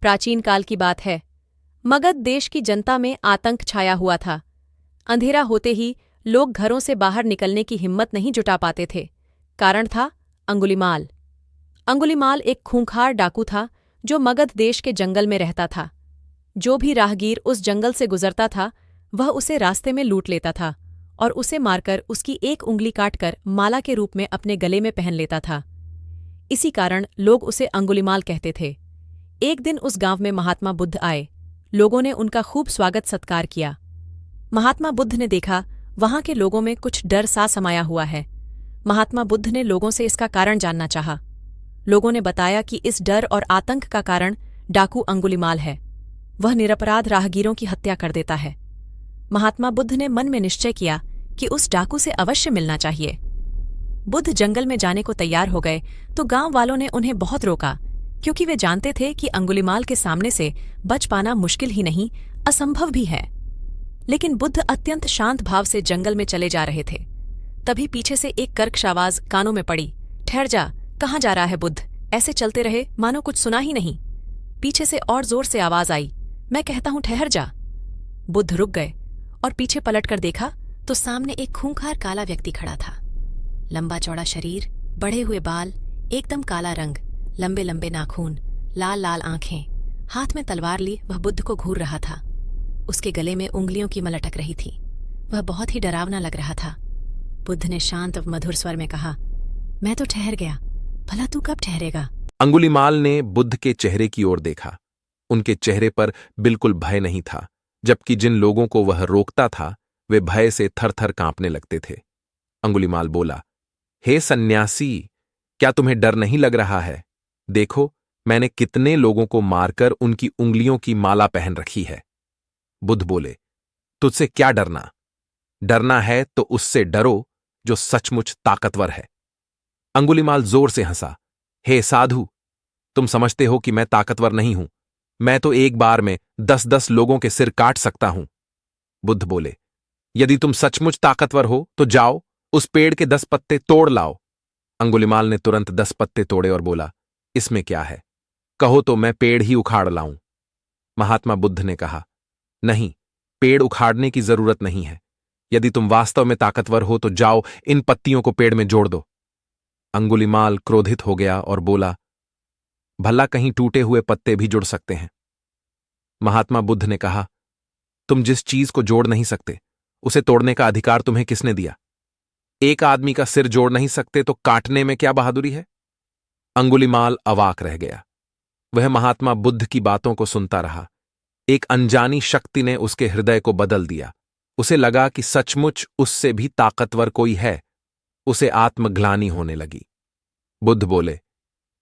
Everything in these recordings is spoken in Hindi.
प्राचीन काल की बात है। मगध देश की जनता में आतंक छाया हुआ था। अंधेरा होते ही लोग घरों से बाहर निकलने की हिम्मत नहीं जुटा पाते थे। कारण था अंगुलीमाल। अंगुलीमाल एक खूंखार डाकू था जो मगध देश के जंगल में रहता था। जो भी राहगीर उस जंगल से गुजरता था वह उसे रास्ते में लूट लेता था और उसे मारकर उसकी एक उंगली काटकर माला के रूप में अपने गले में पहन लेता था। इसी कारण लोग उसे अंगुलीमाल कहते थे। एक दिन उस गांव में महात्मा बुद्ध आए। लोगों ने उनका खूब स्वागत सत्कार किया। महात्मा बुद्ध ने देखा वहां के लोगों में कुछ डर सा समाया हुआ है। महात्मा बुद्ध ने लोगों से इसका कारण जानना चाहा। लोगों ने बताया कि इस डर और आतंक का कारण डाकू अंगुलीमाल है। वह निरपराध राहगीरों की हत्या कर देता है। महात्मा बुद्ध ने मन में निश्चय किया कि उस डाकू से अवश्य मिलना चाहिए। बुद्ध जंगल में जाने को तैयार हो गए तो गांव वालों ने उन्हें बहुत रोका, क्योंकि वे जानते थे कि अंगुलीमाल के सामने से बच पाना मुश्किल ही नहीं, असंभव भी है। लेकिन बुद्ध अत्यंत शांत भाव से जंगल में चले जा रहे थे। तभी पीछे से एक कर्कश आवाज कानों में पड़ी। ठहर जा, कहाँ जा रहा है बुद्ध? ऐसे चलते रहे मानो कुछ सुना ही नहीं। पीछे से और जोर से आवाज आई, मैं कहता हूं ठहर जा। बुद्ध रुक गए और पीछे पलटकर देखा तो सामने एक खूंखार काला व्यक्ति खड़ा था। लंबा चौड़ा शरीर, बढ़े हुए बाल, एकदम काला रंग, लंबे लंबे नाखून, लाल लाल आंखें, हाथ में तलवार ली वह बुद्ध को घूर रहा था। उसके गले में उंगलियों की मल अटक रही थी। वह बहुत ही डरावना लग रहा था। बुद्ध ने शांत और मधुर स्वर में कहा, मैं तो ठहर गया, भला तू कब ठहरेगा? अंगुलीमाल ने बुद्ध के चेहरे की ओर देखा। उनके चेहरे पर बिल्कुल भय नहीं था, जबकि जिन लोगों को वह रोकता था वे भय से थर-थर कांपने लगते थे। अंगुलीमाल बोला, हे सन्यासी, क्या तुम्हें डर नहीं लग रहा है? देखो, मैंने कितने लोगों को मारकर उनकी उंगलियों की माला पहन रखी है। बुद्ध बोले, तुझसे क्या डरना? डरना है तो उससे डरो जो सचमुच ताकतवर है। अंगुलीमाल जोर से हंसा, हे साधु, तुम समझते हो कि मैं ताकतवर नहीं हूं। मैं तो एक बार में 10-10 लोगों के सिर काट सकता हूं। बुद्ध बोले, यदि तुम सचमुच ताकतवर हो तो जाओ, उस पेड़ के 10 पत्ते तोड़ लाओ। अंगुलीमाल ने तुरंत 10 पत्ते तोड़े और बोला, इसमें क्या है? कहो तो मैं पेड़ ही उखाड़ लाऊं। महात्मा बुद्ध ने कहा, नहीं, पेड़ उखाड़ने की जरूरत नहीं है। यदि तुम वास्तव में ताकतवर हो तो जाओ, इन पत्तियों को पेड़ में जोड़ दो। अंगुलीमाल क्रोधित हो गया और बोला, भला कहीं टूटे हुए पत्ते भी जुड़ सकते हैं? महात्मा बुद्ध ने कहा, तुम जिस चीज को जोड़ नहीं सकते उसे तोड़ने का अधिकार तुम्हें किसने दिया? एक आदमी का सिर जोड़ नहीं सकते तो काटने में क्या बहादुरी है? अंगुलीमाल अवाक रह गया। वह महात्मा बुद्ध की बातों को सुनता रहा। एक अनजानी शक्ति ने उसके हृदय को बदल दिया। उसे लगा कि सचमुच उससे भी ताकतवर कोई है। उसे आत्मग्लानि होने लगी। बुद्ध बोले,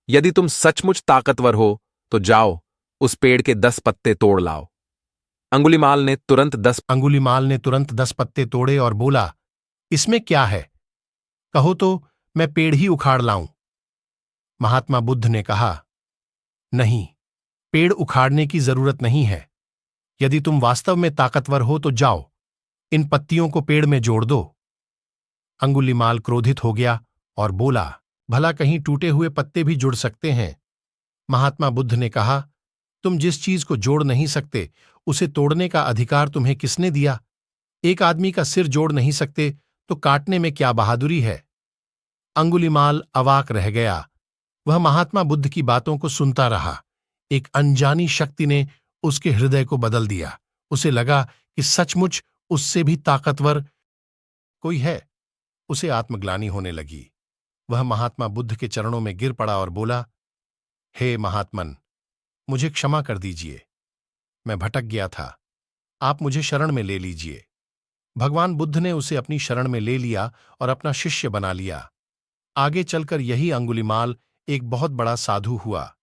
यदि तुम सचमुच ताकतवर हो तो जाओ, उस पेड़ के 10 पत्ते तोड़ लाओ। अंगुलीमाल ने तुरंत 10 पत्ते तोड़े और बोला, इसमें क्या है? कहो तो मैं पेड़ ही उखाड़ लाऊं। महात्मा बुद्ध ने कहा, नहीं, पेड़ उखाड़ने की जरूरत नहीं है। यदि तुम वास्तव में ताकतवर हो तो जाओ, इन पत्तियों को पेड़ में जोड़ दो। अंगुलीमाल क्रोधित हो गया और बोला, भला कहीं टूटे हुए पत्ते भी जुड़ सकते हैं? महात्मा बुद्ध ने कहा, तुम जिस चीज को जोड़ नहीं सकते उसे तोड़ने का अधिकार तुम्हें किसने दिया? एक आदमी का सिर जोड़ नहीं सकते तो काटने में क्या बहादुरी है? अंगुलीमाल अवाक रह गया। वह महात्मा बुद्ध की बातों को सुनता रहा। एक अनजानी शक्ति ने उसके हृदय को बदल दिया। उसे लगा कि सचमुच उससे भी ताकतवर कोई है। उसे आत्मग्लानि होने लगी। वह महात्मा बुद्ध के चरणों में गिर पड़ा और बोला, हे महात्मन, मुझे क्षमा कर दीजिए। मैं भटक गया था, आप मुझे शरण में ले लीजिए। भगवान बुद्ध ने उसे अपनी शरण में ले लिया और अपना शिष्य बना लिया। आगे चलकर यही अंगुलीमाल एक बहुत बड़ा साधु हुआ।